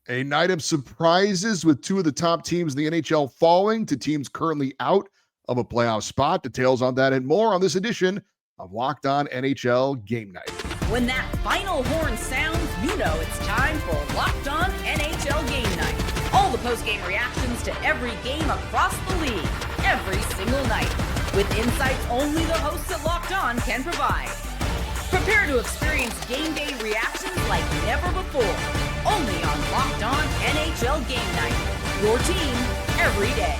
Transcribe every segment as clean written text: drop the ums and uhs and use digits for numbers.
A night of surprises with two of the top teams in the NHL falling to teams currently out of a playoff spot. Details on that and more on this edition of Locked On NHL Game Night. When that final horn sounds, you know it's time for Locked On NHL Game Night. All the post-game reactions to every game across the league, every single night, with insights only the hosts at Locked On can provide. Prepare to experience game day reactions like never before. Only on Locked On NHL Game Night. Your team every day.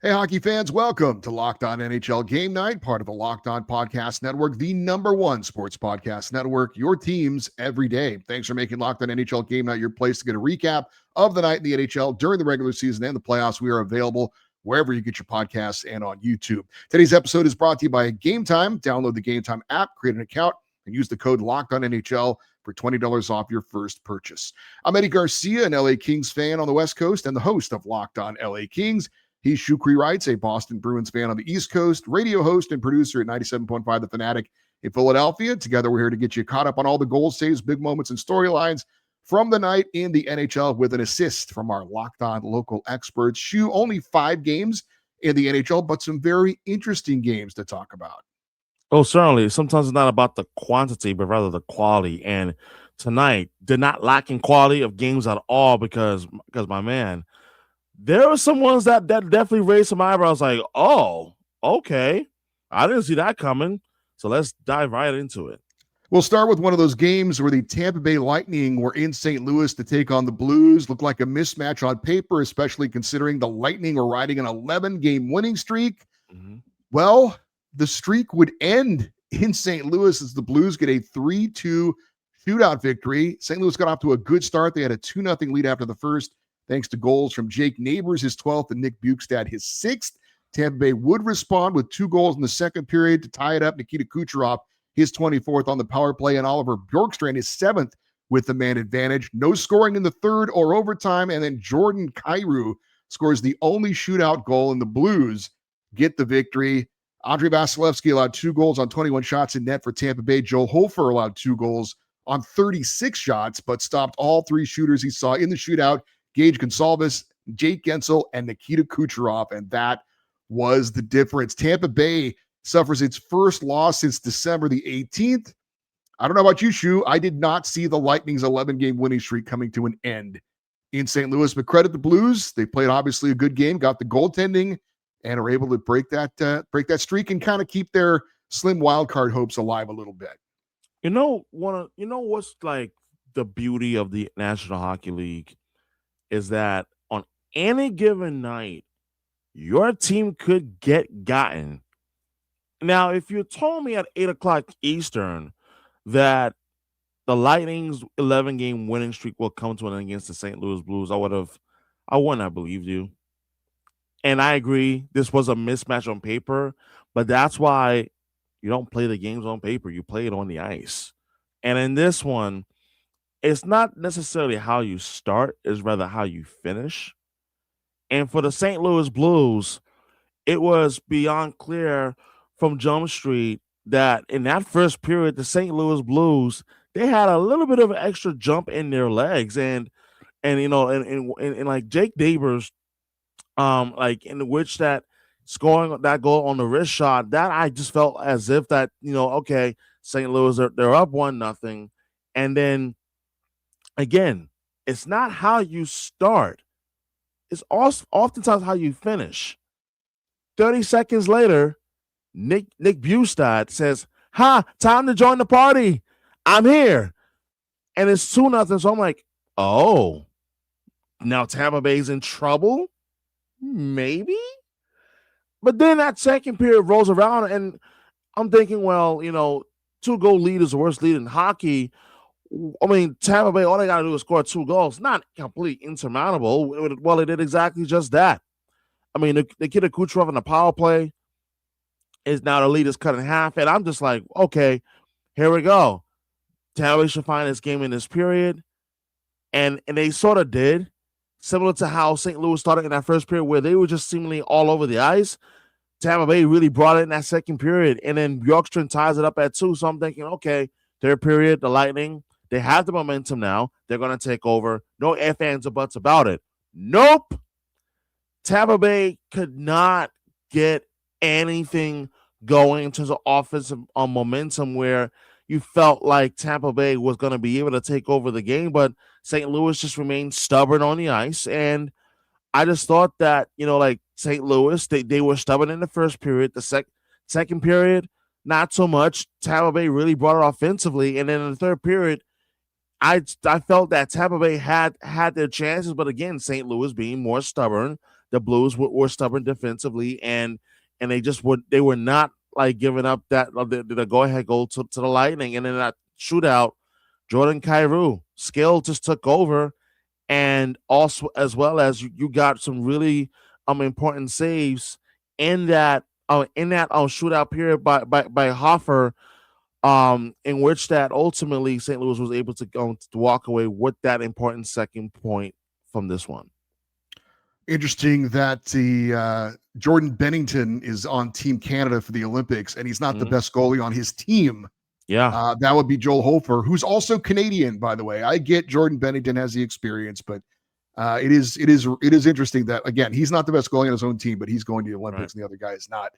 Hey, hockey fans, welcome to Locked On NHL Game Night, part of the Locked On Podcast Network, the #1 sports podcast network, your teams every day. Thanks for making Locked On NHL Game Night your place to get a recap of the night in the NHL during the regular season and the playoffs. We are available wherever you get your podcasts and on YouTube. Today's episode is brought to you by Gametime. Download the Gametime app, create an account, and use the code LOCKEDONNHL for $20 off your first purchase. I'm Eddie Garcia, an LA Kings fan on the West Coast and the host of Locked On LA Kings. He's Shukri Wrights, a Boston Bruins fan on the East Coast, radio host and producer at 97.5 The Fanatic in Philadelphia. Together, we're here to get you caught up on all the goal saves, big moments, and storylines from the night in the NHL with an assist from our Locked On local experts. Shu, only 5 games in the NHL, but some very interesting games to talk about. Oh, certainly. Sometimes it's not about the quantity, but rather the quality. And tonight did not lack in quality of games at all because my man, there were some ones that definitely raised some eyebrows like, oh, okay. I didn't see that coming. So let's dive right into it. We'll start with one of those games where the Tampa Bay Lightning were in St. Louis to take on the Blues. Looked like a mismatch on paper, especially considering the Lightning were riding an 11-game winning streak. Mm-hmm. Well, the streak would end in St. Louis as the Blues get a 3-2 shootout victory. St. Louis got off to a good start. They had a 2-0 lead after the first, thanks to goals from Jake Neighbors, his 12th, and Nick Bukestad, his 6th. Tampa Bay would respond with 2 goals in the second period to tie it up. Nikita Kucherov, his 24th on the power play, and Oliver Bjorkstrand, his 7th with the man advantage. No scoring in the third or overtime, and then Jordan Kyrou scores the only shootout goal, and the Blues get the victory. Andrei Vasilevsky allowed 2 goals on 21 shots in net for Tampa Bay. Joe Hofer allowed 2 goals on 36 shots, but stopped all 3 shooters he saw in the shootout: Gage Gonsalves, Jake Gensel, and Nikita Kucherov, and that was the difference. Tampa Bay suffers its first loss since December the 18th. I don't know about you, Shu. I did not see the Lightning's 11-game winning streak coming to an end in St. Louis, but credit the Blues. They played obviously a good game, got the goaltending, and are able to break that streak and kind of keep their slim wild card hopes alive a little bit. You know what's like the beauty of the National Hockey League is that on any given night, your team could get gotten. Now, if you told me at 8 o'clock Eastern that the Lightning's 11-game winning streak will come to an end against the St. Louis Blues, I wouldn't have believed you. And I agree, this was a mismatch on paper, but that's why you don't play the games on paper. You play it on the ice. And in this one, it's not necessarily how you start, it's rather how you finish. And for the St. Louis Blues, it was beyond clear from Jump Street that in that first period, the St. Louis Blues, they had a little bit of an extra jump in their legs. And like Jake Neighbors, like in which that scoring that goal on the wrist shot, that I just felt as if that, okay, St. Louis, they're up 1-0. And then again, it's not how you start. It's oftentimes how you finish. 30 seconds later, Nick Bukestad says, time to join the party. I'm here. And it's 2-0. So I'm like, oh, now Tampa Bay's in trouble? Maybe? But then that second period rolls around, and I'm thinking, well, 2-goal lead is the worst lead in hockey. I mean, Tampa Bay, all they got to do is score 2 goals. Not completely insurmountable. Well, it did exactly just that. I mean, the kid of Kucherov in the power play is now the lead is cut in half, and I'm just like, okay, here we go. Tampa Bay should find this game in this period, and they sort of did, similar to how St. Louis started in that first period where they were just seemingly all over the ice. Tampa Bay really brought it in that second period, and then Bjorkstrand ties it up at 2, so I'm thinking, okay, third period, the Lightning, They have the momentum now. They're going to take over. No ifs, ands, or buts about it. Nope. Tampa Bay could not get anything going in terms of offensive momentum where you felt like Tampa Bay was going to be able to take over the game, but St. Louis just remained stubborn on the ice. And I just thought that, like St. Louis, they were stubborn in the first period. The second period, not so much. Tampa Bay really brought it offensively. And then in the third period, I felt that Tampa Bay had their chances, but again, St. Louis being more stubborn. The Blues were stubborn defensively, and they were not like giving up that the go-ahead goal to the Lightning. And in that shootout, Jordan Kyrou skill just took over, and also as well as you got some really important saves in that shootout period by Hoffer, in which that ultimately St. Louis was able to go to walk away with that important second point from this one. Interesting that the Jordan Bennington is on Team Canada for the Olympics, and he's not the best goalie on his team. Yeah, that would be Joel Hofer, who's also Canadian, by the way. I get Jordan Bennington has the experience, but it is interesting that, again, he's not the best goalie on his own team, but he's going to the Olympics, and the other guy is not.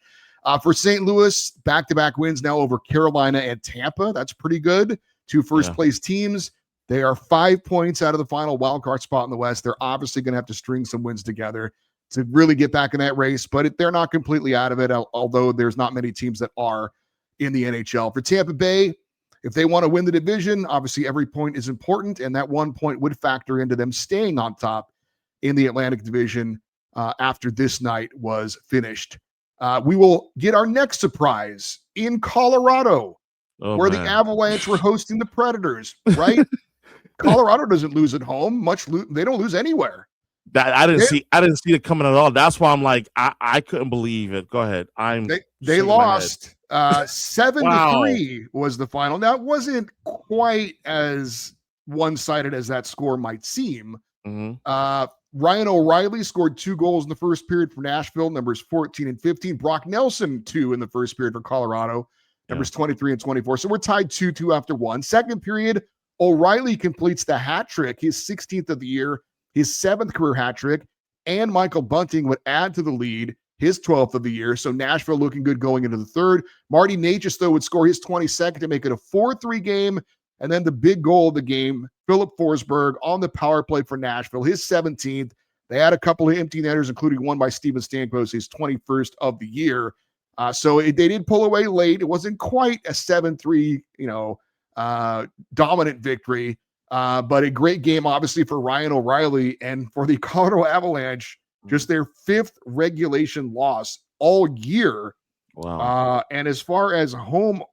For St. Louis, back-to-back wins now over Carolina and Tampa. That's pretty good. Two first-place teams. They are 5 points out of the final wildcard spot in the West. They're obviously going to have to string some wins together to really get back in that race, but they're not completely out of it, although there's not many teams that are in the NHL. For Tampa Bay, if they want to win the division, obviously every point is important, and that 1 point would factor into them staying on top in the Atlantic Division after this night was finished. We will get our next surprise in Colorado, where the Avalanche were hosting the Predators, right? Colorado doesn't lose at home. They don't lose anywhere. I didn't see it coming at all. That's why I'm like, I couldn't believe it. Go ahead. They lost 7-3 was the final. Now, it wasn't quite as one-sided as that score might seem. Ryan O'Reilly scored 2 goals in the first period for Nashville, numbers 14 and 15. Brock Nelson, 2 in the first period for Colorado, numbers 23 and 24. So we're tied 2-2 after one. Second period, O'Reilly completes the hat trick, his 16th of the year, his 7th career hat trick, and Michael Bunting would add to the lead, his 12th of the year. So Nashville looking good going into the third. Marty Necas, though, would score his 22nd to make it a 4-3 game. And then the big goal of the game, Philip Forsberg on the power play for Nashville, his 17th. They had a couple of empty netters, including one by Steven Stamkos, his 21st of the year. So they did pull away late. It wasn't quite a 7-3, dominant victory, but a great game, obviously, for Ryan O'Reilly and for the Colorado Avalanche, just their 5th regulation loss all year. Wow. And as far as home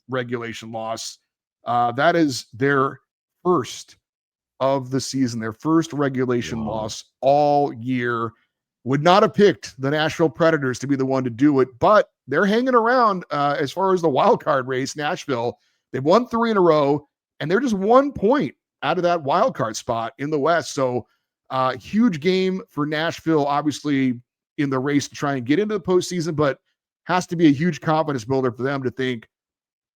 regulation loss, that is their first of the season, their first regulation loss all year. Would not have picked the Nashville Predators to be the one to do it, but they're hanging around as far as the wild card race. Nashville, they've won 3 in a row, and they're just 1 point out of that wild card spot in the West. So huge game for Nashville, obviously in the race to try and get into the postseason, but has to be a huge confidence builder for them to think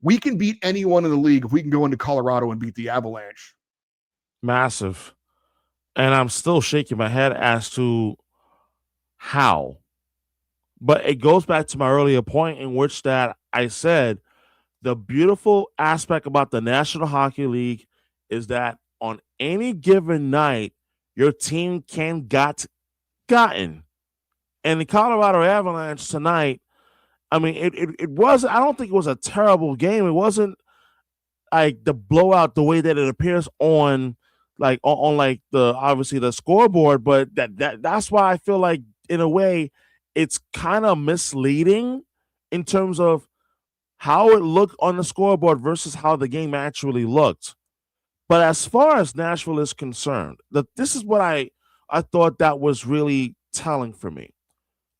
we can beat anyone in the league if we can go into Colorado and beat the Avalanche. Massive. And I'm still shaking my head as to how. But it goes back to my earlier point in which that I said the beautiful aspect about the National Hockey League is that on any given night, your team can gotten. And the Colorado Avalanche tonight, I mean, it was, I don't think it was a terrible game. It wasn't like the blowout the way that it appears on like the obviously the scoreboard, but that's why I feel like in a way it's kind of misleading in terms of how it looked on the scoreboard versus how the game actually looked. But as far as Nashville is concerned, this is what I thought that was really telling for me.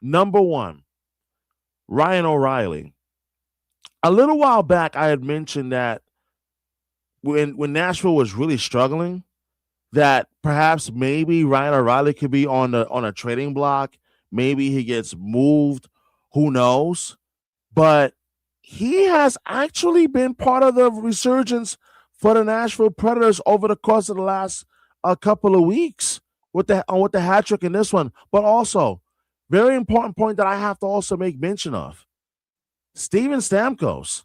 Number one, Ryan O'Reilly. A little while back, I had mentioned that when Nashville was really struggling, that perhaps maybe Ryan O'Reilly could be on a trading block. Maybe he gets moved. Who knows? But he has actually been part of the resurgence for the Nashville Predators over the course of the last couple of weeks with the hat trick in this one. But also, very important point that I have to also make mention of. Steven Stamkos.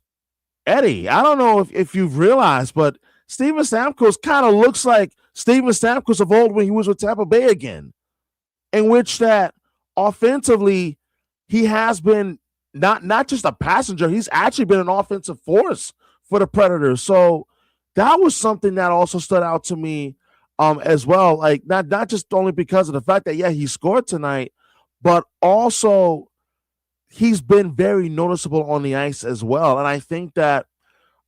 Eddie, I don't know if you've realized, but Steven Stamkos kind of looks like Steven Stamkos of old when he was with Tampa Bay again, in which that offensively he has been not just a passenger, he's actually been an offensive force for the Predators. So that was something that also stood out to me as well. Like not just only because of the fact that, he scored tonight, but also he's been very noticeable on the ice as well. And I think that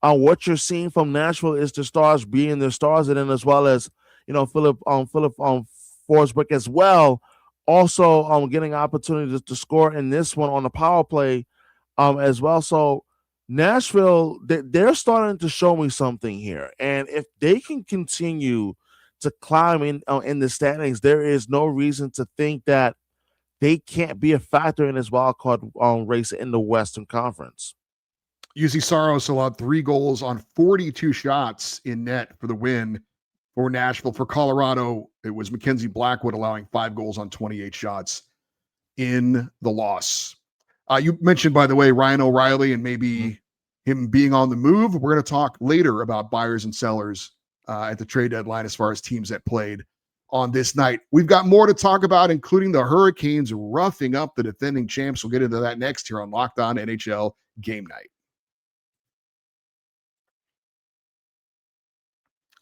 what you're seeing from Nashville is the stars being the stars, and then as well as, Philip Forsberg as well, also getting opportunities to score in this one on the power play as well. So Nashville, they're starting to show me something here. And if they can continue to climb in the standings, there is no reason to think that they can't be a factor in this wild card race in the Western Conference. UC Saros allowed 3 goals on 42 shots in net for the win for Nashville. For Colorado, it was Mackenzie Blackwood allowing 5 goals on 28 shots in the loss. You mentioned, by the way, Ryan O'Reilly and maybe him being on the move. We're going to talk later about buyers and sellers at the trade deadline as far as teams that played on this night. We've got more to talk about, including the Hurricanes roughing up the defending champs. We'll get into that next here on Locked On NHL Game Night.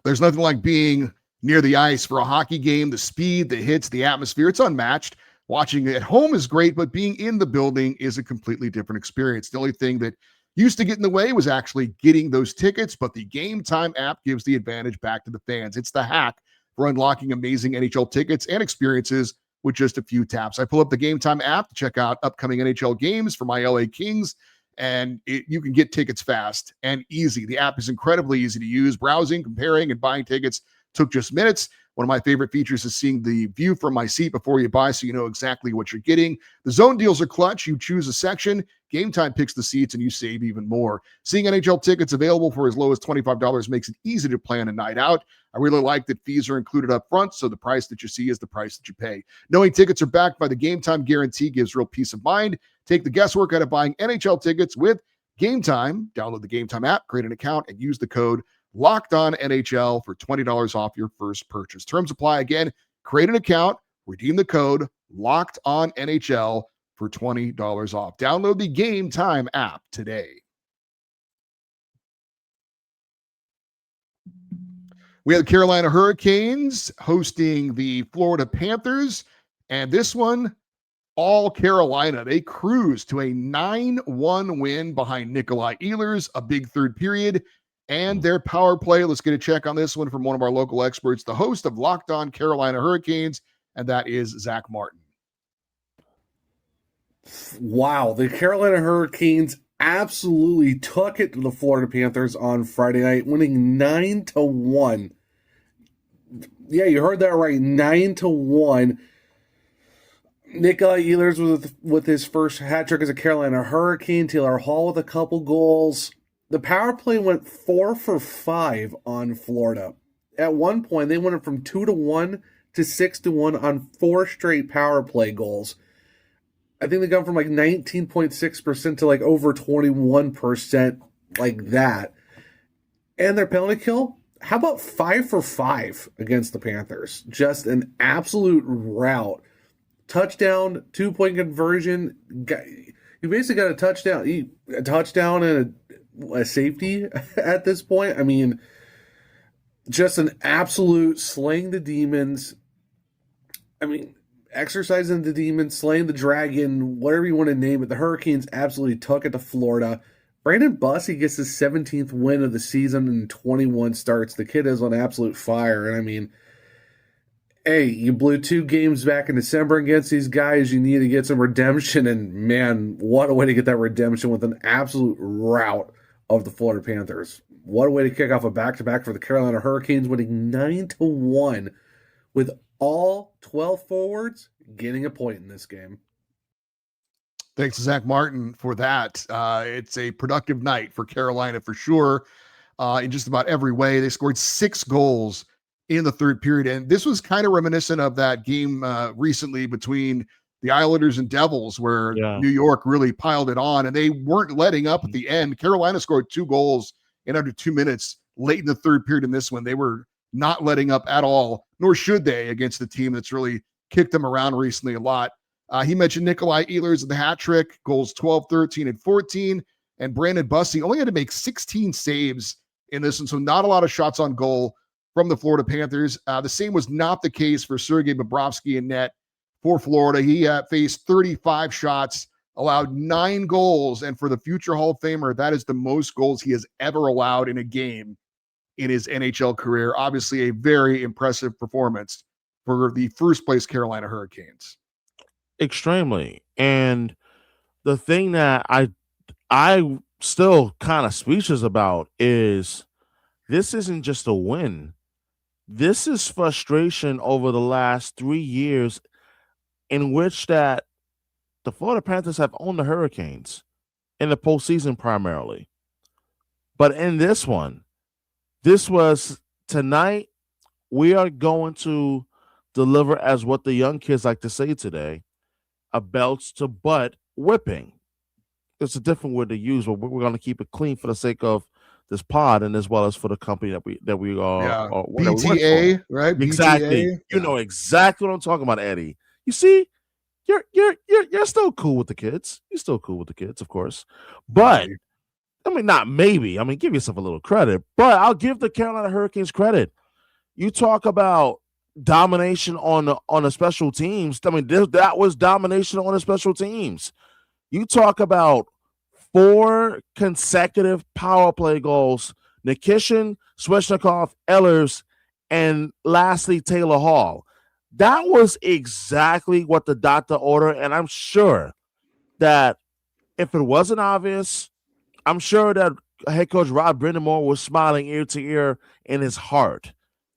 There's nothing like being near the ice for a hockey game. The speed, the hits, the atmosphere, it's unmatched. Watching at home is great, but being in the building is a completely different experience. The only thing that used to get in the way was actually getting those tickets, but the Gametime app gives the advantage back to the fans. It's the hack for unlocking amazing NHL tickets and experiences with just a few taps. I pull up the Gametime app to check out upcoming NHL games for my LA Kings, and you can get tickets fast and easy. The app is incredibly easy to use. Browsing, comparing, and buying tickets took just minutes. One of my favorite features is seeing the view from my seat before you buy, so you know exactly what you're getting. The zone deals are clutch. You choose a section, Gametime picks the seats, and you save even more. Seeing NHL tickets available for as low as $25 makes it easy to plan a night out. I really like that fees are included up front, so the price that you see is the price that you pay. Knowing tickets are backed by the Gametime guarantee gives real peace of mind. Take the guesswork out of buying NHL tickets with Gametime. Download the Gametime app, create an account, and use the code LOCKEDONNHL for $20 off your first purchase. Terms apply. Again, create an account, redeem the code LOCKEDONNHL for $20 off. Download the Gametime app today. We have the Carolina Hurricanes hosting the Florida Panthers, and this one, all Carolina. They cruise to a 9-1 win behind Nikolai Ehlers, a big third period, and their power play. Let's get a check on this one from one of our local experts, the host of Locked On Carolina Hurricanes, and that is Zach Martin. Wow, the Carolina Hurricanes absolutely took it to the Florida Panthers on Friday night, winning 9-1. Yeah, you heard that right, 9-1. Nikolai Ehlers with his first hat trick as a Carolina Hurricane. Taylor Hall with a couple goals. The power play went 4 for 5 on Florida. At one point, they went from 2-1 to 6-1 on 4 straight power play goals. I think they got from like 19.6% to like over 21%, like that. And their penalty kill, how about 5 for 5 against the Panthers? Just an absolute rout. Touchdown, 2-point conversion. You basically got a touchdown and a safety at this point. I mean, just an absolute slaying the demons. I mean, exercising the demons, slaying the dragon, whatever you want to name it. The Hurricanes absolutely took it to Florida. Brandon Bussey gets his 17th win of the season in 21 starts. The kid is on absolute fire. And I mean, hey, you blew 2 games back in December against these guys. You need to get some redemption. And man, what a way to get that redemption with an absolute rout of the Florida Panthers. What a way to kick off a back-to-back for the Carolina Hurricanes, winning 9-1 with all 12 forwards getting a point in this game. Thanks to Zach Martin for that. It's a productive night for Carolina for sure. in just about every way. They scored 6 goals in the third period. And this was kind of reminiscent of that game recently between the Islanders and Devils, where New York really piled it on, and they weren't letting up at the end. Carolina scored 2 goals in under 2 minutes late in the third period in this one. They were not letting up at all, nor should they against the team that's really kicked them around recently a lot. He mentioned Nikolai Ehlers in the hat trick, goals 12, 13, and 14. And Brandon Bussey only had to make 16 saves in this one, so not a lot of shots on goal from the Florida Panthers. The same was not the case for Sergei Bobrovsky in net for Florida. He faced 35 shots, allowed 9 goals, and for the future Hall of Famer, that is the most goals he has ever allowed in a game in his NHL career. Obviously, a very impressive performance for the first place Carolina Hurricanes. Extremely. And the thing that I still kind of speechless about is this isn't just a win. This is frustration over the last 3 years in which that the Florida Panthers have owned the Hurricanes in the postseason primarily. But in this one, this was tonight, we are going to deliver, as what the young kids like to say today, a belts to butt whipping. It's a different word to use, but we're going to keep it clean for the sake of this pod and as well as for the company that we are BTA, right? Exactly. BTA. You know exactly what I'm talking about, Eddie. You see, you're still cool with the kids. You're still cool with the kids, of course. But I mean, not maybe. I mean, give yourself a little credit. But I'll give the Carolina Hurricanes credit. You talk about domination on the special teams. I mean, that was domination on the special teams. You talk about 4 consecutive power play goals: Nikishin, Svechnikov, Ehlers, and lastly Taylor Hall. That was exactly what the doctor ordered, and I'm sure that if it wasn't obvious, I'm sure that head coach Rob Brindamore was smiling ear to ear in his heart,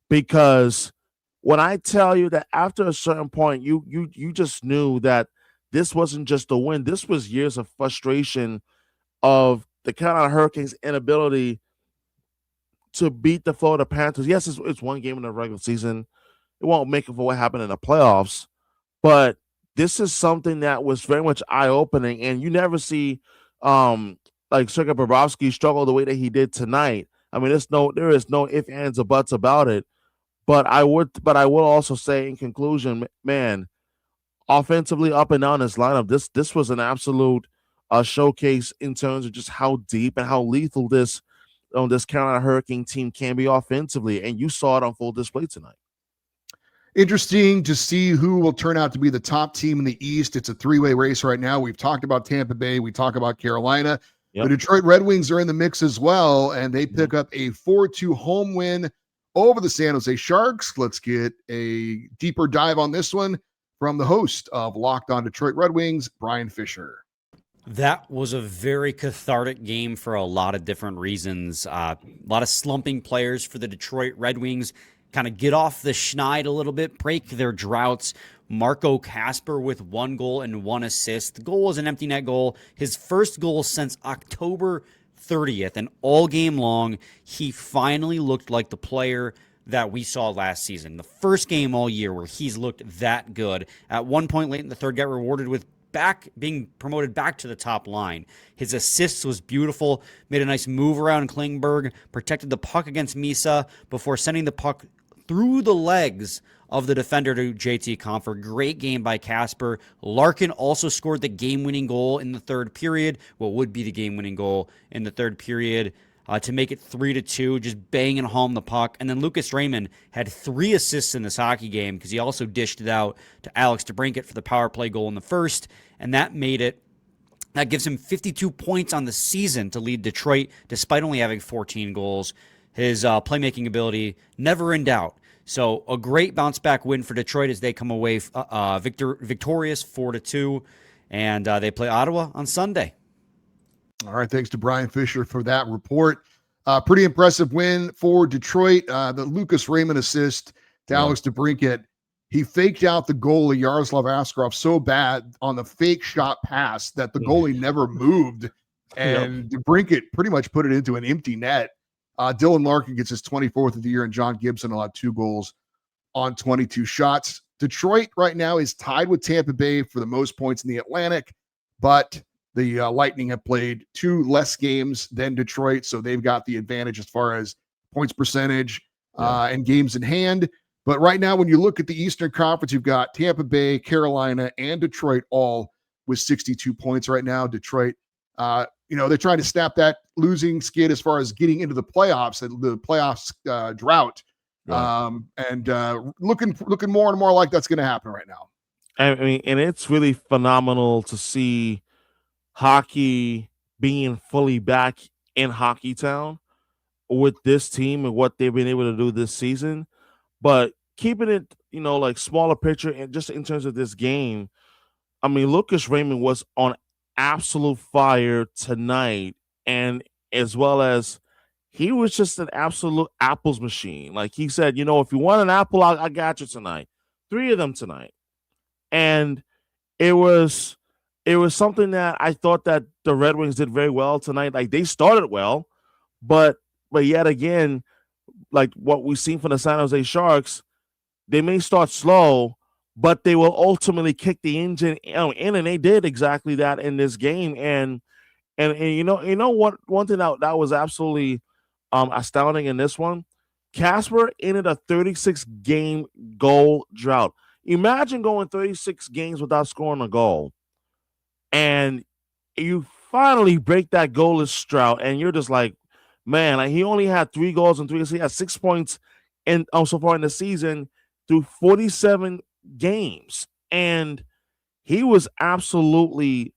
because when I tell you that after a certain point, you just knew that this wasn't just a win. This was years of frustration of the Carolina Hurricanes' inability to beat the Florida Panthers. Yes, it's one game in the regular season. It won't make it for what happened in the playoffs, but this is something that was very much eye-opening, and you never see like Sergei Bobrovsky struggle the way that he did tonight. I mean, there is no ifs, ands, or buts about it. But I will also say in conclusion, man, offensively up and down this lineup, this was an absolute showcase in terms of just how deep and how lethal this Carolina Hurricane team can be offensively, and you saw it on full display tonight. Interesting to see who will turn out to be the top team in the East. It's a 3-way race right now. We've talked about Tampa Bay. We talk about Carolina. Yep. The Detroit Red Wings are in the mix as well, and they pick up a 4-2 home win over the San Jose Sharks. Let's get a deeper dive on this one from the host of Locked On Detroit Red Wings, Brian Fisher. That was a very cathartic game for a lot of different reasons. A lot of slumping players for the Detroit Red Wings kind of get off the schneid a little bit, break their droughts. Marco Kasper with 1 goal and 1 assist. The goal was an empty net goal. His first goal since October 30th, and all game long, he finally looked like the player that we saw last season. The first game all year where he's looked that good. At one point late in the third, got rewarded with being promoted back to the top line. His assists was beautiful, made a nice move around Klingberg, protected the puck against Misa before sending the puck through the legs of the defender to JT Compher. Great game by Kasper. Larkin also scored the game-winning goal in the third period, what would be the game-winning goal in the third period, to make it 3-2, just banging home the puck. And then Lucas Raymond had 3 assists in this hockey game because he also dished it out to Alex DeBrincat for the power play goal in the first, and that gives him 52 points on the season to lead Detroit, despite only having 14 goals. His playmaking ability never in doubt. So a great bounce-back win for Detroit as they come away victorious 4-2, and they play Ottawa on Sunday. All right, thanks to Brian Fisher for that report. Pretty impressive win for Detroit. The Lucas Raymond assist to Alex DeBrincat. He faked out the goalie, Yaroslav Askarov, so bad on the fake shot pass that the goalie never moved, and DeBrincat pretty much put it into an empty net. Dylan Larkin gets his 24th of the year, and John Gibson will have 2 goals on 22 shots. Detroit right now is tied with Tampa Bay for the most points in the Atlantic, but the Lightning have played 2 less games than Detroit, so they've got the advantage as far as points percentage and games in hand. But right now, when you look at the Eastern Conference, you've got Tampa Bay, Carolina, and Detroit all with 62 points right now. Detroit, they're trying to snap that losing skid as far as getting into the playoffs, the playoffs drought. Right. Looking more and more like that's going to happen right now. I mean, and it's really phenomenal to see hockey being fully back in Hockey Town with this team and what they've been able to do this season. But keeping it, like smaller picture and just in terms of this game, I mean, Lucas Raymond was on absolute fire tonight, and as well as he was just an absolute apples machine. Like he said, if you want an apple, I got you tonight. 3 of them tonight. And it was something that I thought that the Red Wings did very well tonight. Like they started well, but yet again, like what we've seen from the San Jose Sharks, they may start slow, but they will ultimately kick the engine in, and they did exactly that in this game. And what, one thing that was absolutely astounding in this one, Casper ended a 36 game goal drought. Imagine going 36 games without scoring a goal, and you finally break that goalless drought, and you're just like, man, like he only had 3 goals and 3 assists. He had 6 points in so far in the season through 47 games, and he was absolutely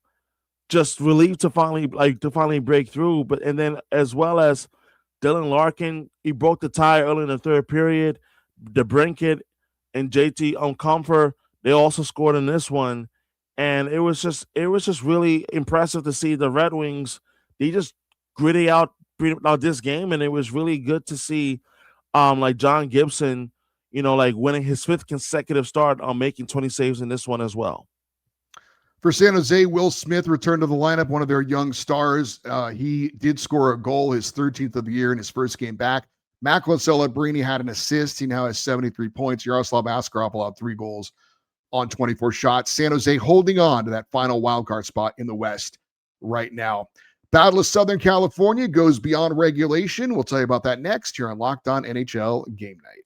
just relieved to finally break through. And then as well as Dylan Larkin, he broke the tie early in the 3rd period. DeBrincat and JT Comfort, they also scored in this one, and it was just really impressive to see the Red Wings. They just gritty out this game, and it was really good to see like John Gibson, winning his 5th consecutive start on making 20 saves in this one as well. For San Jose, Will Smith returned to the lineup, one of their young stars. He did score a goal, his 13th of the year in his first game back. Macklin Celebrini had an assist. He now has 73 points. Yaroslav Askarov allowed 3 goals on 24 shots. San Jose holding on to that final wildcard spot in the West right now. Battle of Southern California goes beyond regulation. We'll tell you about that next here on Locked On NHL Game Night.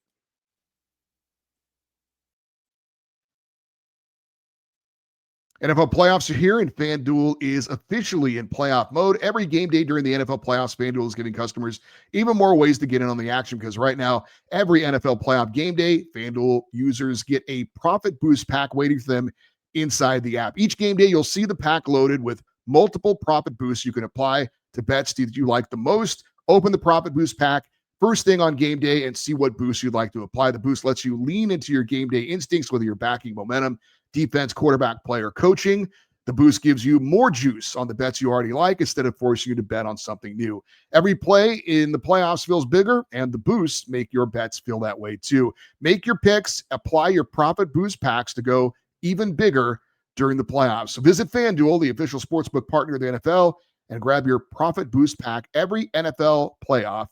NFL playoffs are here, and FanDuel is officially in playoff mode. Every game day during the NFL playoffs, FanDuel is giving customers even more ways to get in on the action, because right now, every NFL playoff game day, FanDuel users get a profit boost pack waiting for them inside the app. Each game day, you'll see the pack loaded with multiple profit boosts you can apply to bets that you like the most. Open the profit boost pack first thing on game day and see what boost you'd like to apply. The boost lets you lean into your game day instincts, whether you're backing momentum, defense, quarterback, player, coaching. The boost gives you more juice on the bets you already like instead of forcing you to bet on something new. Every play in the playoffs feels bigger, and the boosts make your bets feel that way too. Make your picks, apply your profit boost packs to go even bigger during the playoffs. So visit FanDuel, the official sportsbook partner of the NFL, and grab your profit boost pack every NFL playoff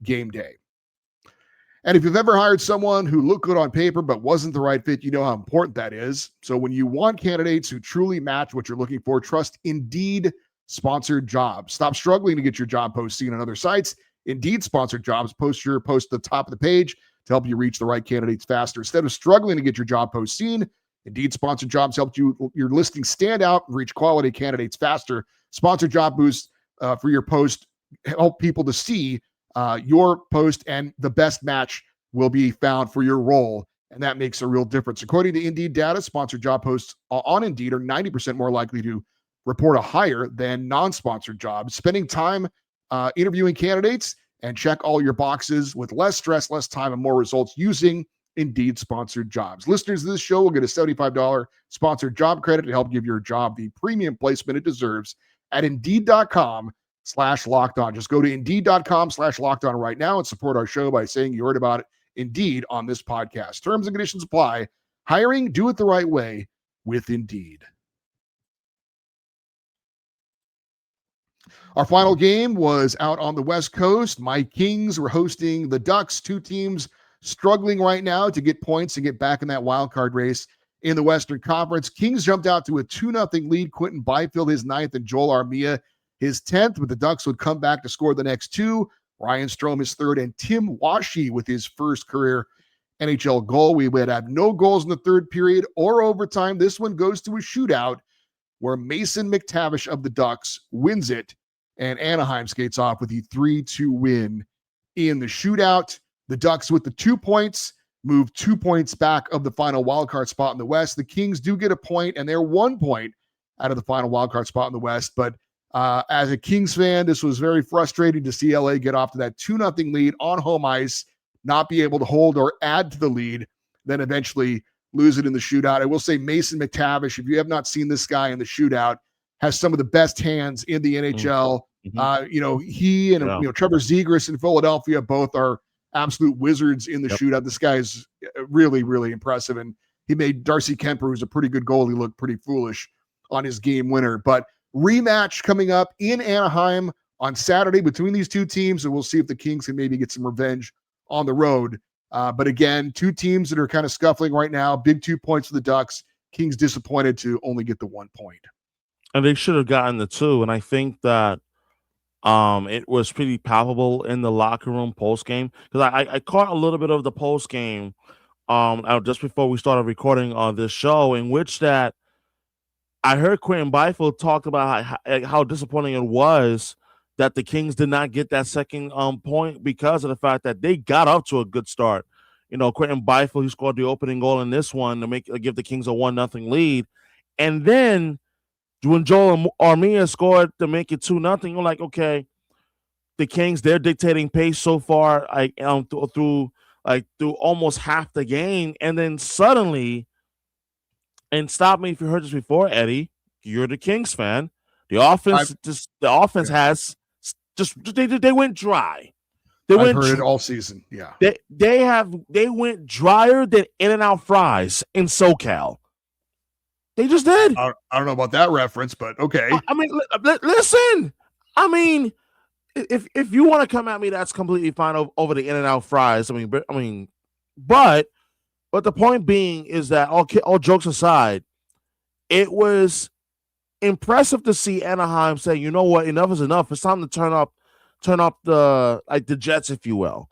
game day. And if you've ever hired someone who looked good on paper but wasn't the right fit, you know how important that is. So when you want candidates who truly match what you're looking for, trust Indeed sponsored jobs. Stop struggling to get your job post seen on other sites. Indeed sponsored jobs post your post at the top of the page to help you reach the right candidates faster. Instead of struggling to get your job post seen, Indeed sponsored jobs help your listing stand out and reach quality candidates faster. Sponsored job boosts for your post help people to see your post, and the best match will be found for your role, and that makes a real difference. According to Indeed data, sponsored job posts on Indeed are 90% more likely to report a hire than non-sponsored jobs. Spending time interviewing candidates and check all your boxes with less stress, less time, and more results using Indeed sponsored jobs. Listeners of this show will get a $75 sponsored job credit to help give your job the premium placement it deserves at Indeed.com/locked on. Just go to Indeed.com/locked on right now and support our show by saying you heard about it Indeed on this podcast. Terms and conditions apply. Hiring, do it the right way with Indeed. Our final game was out on the West Coast. My Kings were hosting the Ducks, two teams struggling right now to get points and get back in that wild card race in the Western Conference. Kings jumped out to a 2-0 lead. Quentin Byfield his 9th and Joel Armia his 10th, but the Ducks would come back to score the next two. Ryan Strome his 3rd, and Tim Washi with his first career NHL goal. We would have no goals in the third period or overtime. This one goes to a shootout where Mason McTavish of the Ducks wins it, and Anaheim skates off with the 3-2 win in the shootout. The Ducks with the 2 points move 2 points back of the final wildcard spot in the West. The Kings do get a point, and they're 1 point out of the final wildcard spot in the West. But as a Kings fan, this was very frustrating to see LA get off to that 2-0 lead on home ice, not be able to hold or add to the lead, then eventually lose it in the shootout. I will say Mason McTavish, if you have not seen this guy in the shootout, has some of the best hands in the NHL. Mm-hmm. He and Trevor Zegras in Philadelphia both are absolute wizards in the shootout. This guy is really, really impressive. And he made Darcy Kemper, who's a pretty good goalie, look pretty foolish on his game winner. But rematch coming up in Anaheim on Saturday between these two teams, and we'll see if the Kings can maybe get some revenge on the road. But again, two teams that are kind of scuffling right now. Big 2 points for the Ducks. Kings disappointed to only get the 1 point. And they should have gotten the 2. And I think that it was pretty palpable in the locker room post game, because I caught a little bit of the post game just before we started recording on this show, in which that I heard Quentin Byfield talk about how disappointing it was that the Kings did not get that second point because of the fact that they got up to a good start. Quentin Byfield, who scored the opening goal in this one to give the Kings a 1-0 lead, and then when Joel Armia scored to make it 2-0, you're like, okay, the Kings, they're dictating pace so far, through almost half the game, and then suddenly, and stop me if you heard this before, Eddie, you're the Kings fan. The offense they went dry. I've heard it all season. Yeah, they went drier than In-N-Out fries in SoCal. They just did. I don't know about that reference, but okay. I mean, listen. I mean, if you want to come at me, that's completely fine over the In-N-Out fries. But the point being is that all jokes aside, it was impressive to see Anaheim say, you know what, enough is enough. It's time to turn up the Jets, if you will.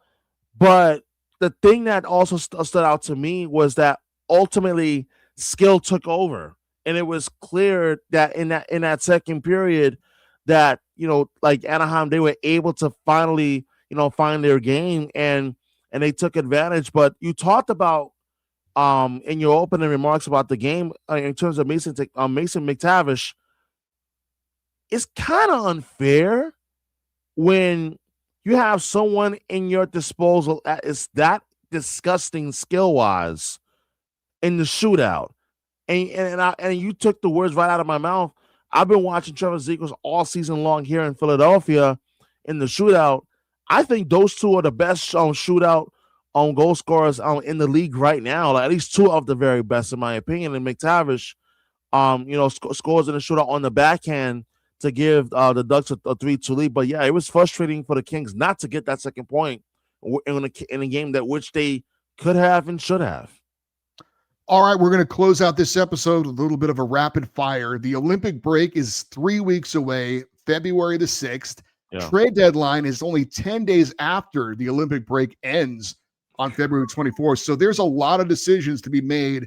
But the thing that also stood out to me was that ultimately skill took over, and it was clear that in that second period that Anaheim, they were able to finally find their game, and they took advantage. But you talked about in your opening remarks about the game in terms of Mason McTavish. It's kind of unfair when you have someone in your disposal that is that disgusting skill-wise in the shootout. And you took the words right out of my mouth. I've been watching Trevor Zegras all season long here in Philadelphia in the shootout. I think those two are the best shootout goal scorers in the league right now. At least two of the very best, in my opinion. And McTavish, scores in the shootout on the backhand to give the Ducks a 3-2 lead. But yeah, it was frustrating for the Kings not to get that second point in a game which they could have and should have. All right, we're going to close out this episode with a little bit of a rapid fire. The Olympic break is 3 weeks away, February the 6th. Yeah. Trade deadline is only 10 days after the Olympic break ends on February 24th. So there's a lot of decisions to be made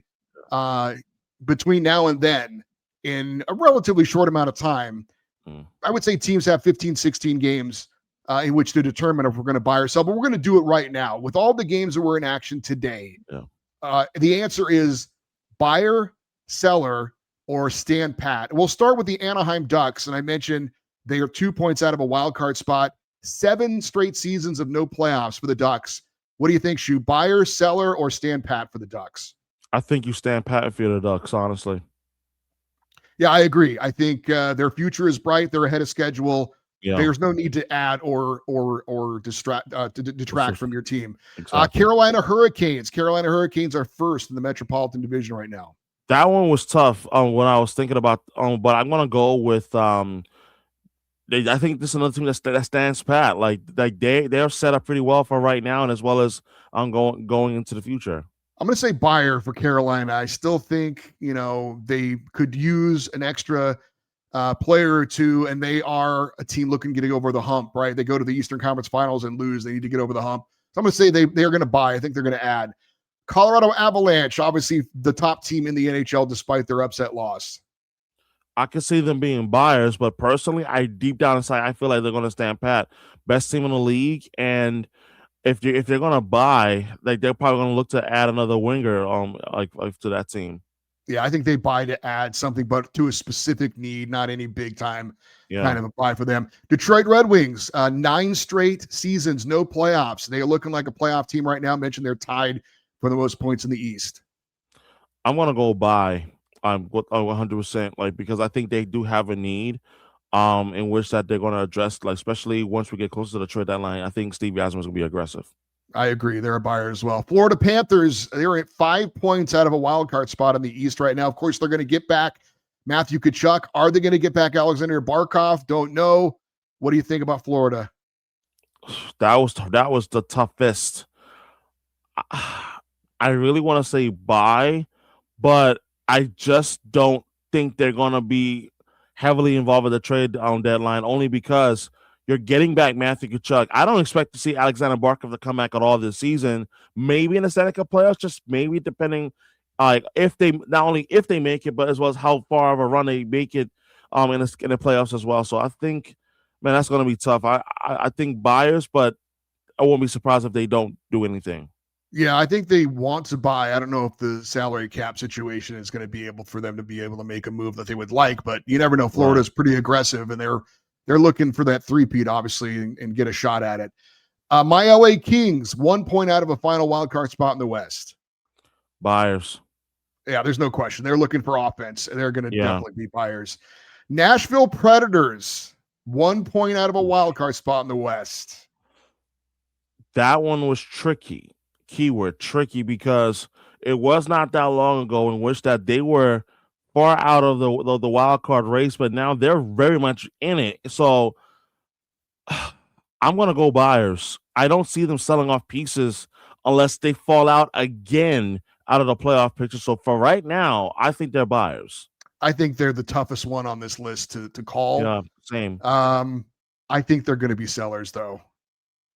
between now and then in a relatively short amount of time. I would say teams have 15, 16 games in which to determine if we're going to buy or sell, but we're going to do it right now. With all the games that were in action today, the answer is buyer, seller, or stand pat. We'll start with the Anaheim Ducks, and I mentioned they are 2 points out of a wild card spot, 7 straight seasons of no playoffs for the Ducks. What do you think, Shu? Buyer, seller, or stand pat for the Ducks? I think you stand pat if you're the Ducks, honestly. Yeah, I agree. I think their future is bright. They're ahead of schedule. Yeah. There's no need to add or detract from your team. Exactly. Carolina Hurricanes. Carolina Hurricanes are first in the Metropolitan Division right now. That one was tough when I was thinking about, but I'm going to go with the I think this is another team that stands pat. Like they're set up pretty well for right now, and as well as going into the future. I'm going to say buyer for Carolina. I still think, they could use an extra player or two, and they are a team looking to get over the hump, right? They go to the Eastern Conference Finals and lose. They need to get over the hump. So I'm going to say they're going to buy. I think they're going to add. Colorado Avalanche, obviously the top team in the NHL despite their upset loss. I could see them being buyers, but personally, deep down inside, I feel like they're going to stand pat. Best team in the league, and if they're going to buy, like they're probably going to look to add another winger, like to that team. Yeah, I think they buy to add something, but to a specific need, not any big time kind of a buy for them. Detroit Red Wings, 9 straight seasons, no playoffs. They are looking like a playoff team right now. I mentioned they're tied for the most points in the East. I'm going to go buy. I'm 100%, like, because I think they do have a need, in which that they're going to address, like, especially once we get closer to the trade deadline. I think Steve Yasman is going to be aggressive. I agree. They're a buyer as well. Florida Panthers, they're at 5 points out of a wild card spot in the East right now. Of course, they're going to get back Matthew Tkachuk. Are they going to get back Alexander Barkov? Don't know. What do you think about Florida? That was the toughest. I really want to say buy, but I just don't think they're going to be heavily involved with the trade deadline, only because you're getting back Matthew Tkachuk. I don't expect to see Alexander Barkov to come back at all this season. Maybe in the Stanley Cup playoffs, just maybe, depending, like, if they make it, but as well as how far of a run they make it in the playoffs as well. So I think, man, that's going to be tough. I think buyers, but I won't be surprised if they don't do anything. Yeah, I think they want to buy. I don't know if the salary cap situation is going to be able for them to be able to make a move that they would like, but you never know. Florida's pretty aggressive, and they're looking for that three-peat, obviously, and get a shot at it. My LA Kings, 1 point out of a final wild card spot in the West. Buyers. Yeah, there's no question. They're looking for offense, and they're going to definitely be buyers. Nashville Predators, 1 point out of a wild card spot in the West. That one was tricky. Keyword tricky, because it was not that long ago in which that they were far out of the wild card race, but now they're very much in it. So I'm going to go buyers. I don't see them selling off pieces unless they fall out again out of the playoff picture. So for right now, I think they're buyers. I think they're the toughest one on this list to call. Yeah, same. I think they're going to be sellers, though.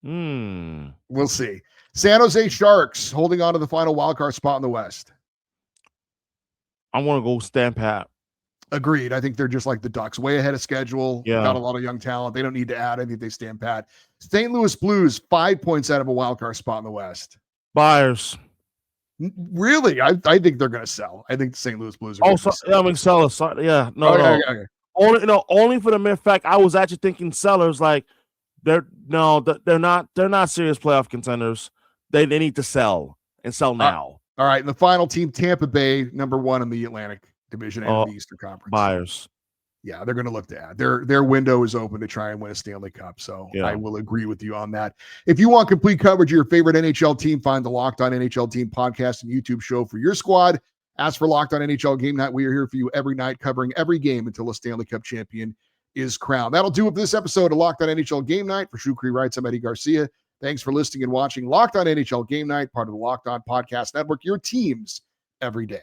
We'll see. San Jose Sharks holding on to the final wildcard spot in the West. I want to go stand pat. Agreed. I think they're just like the Ducks, way ahead of schedule. Yeah. Got a lot of young talent. They don't need to add. I think they stand pat. St. Louis Blues, 5 points out of a wildcard spot in the West. Buyers. Really? I think they're going to sell. I think the St. Louis Blues are going to sell. Yeah, I mean, sellers. Yeah, no. Okay. Only for the mere fact I was actually thinking sellers. Like they're not serious playoff contenders. They need to sell and sell now. All right. And the final team, Tampa Bay, number 1 in the Atlantic Division and the Eastern Conference. Buyers. Yeah, they're going to look to add. Their window is open to try and win a Stanley Cup. So I will agree with you on that. If you want complete coverage of your favorite NHL team, find the Locked On NHL Team podcast and YouTube show for your squad. As for Locked On NHL Game Night, we are here for you every night, covering every game until a Stanley Cup champion is crowned. That'll do it for this episode of Locked On NHL Game Night. For Shukri Wrights, I'm Eddie Garcia. Thanks for listening and watching Locked On NHL Game Night, part of the Locked On Podcast Network, your teams every day.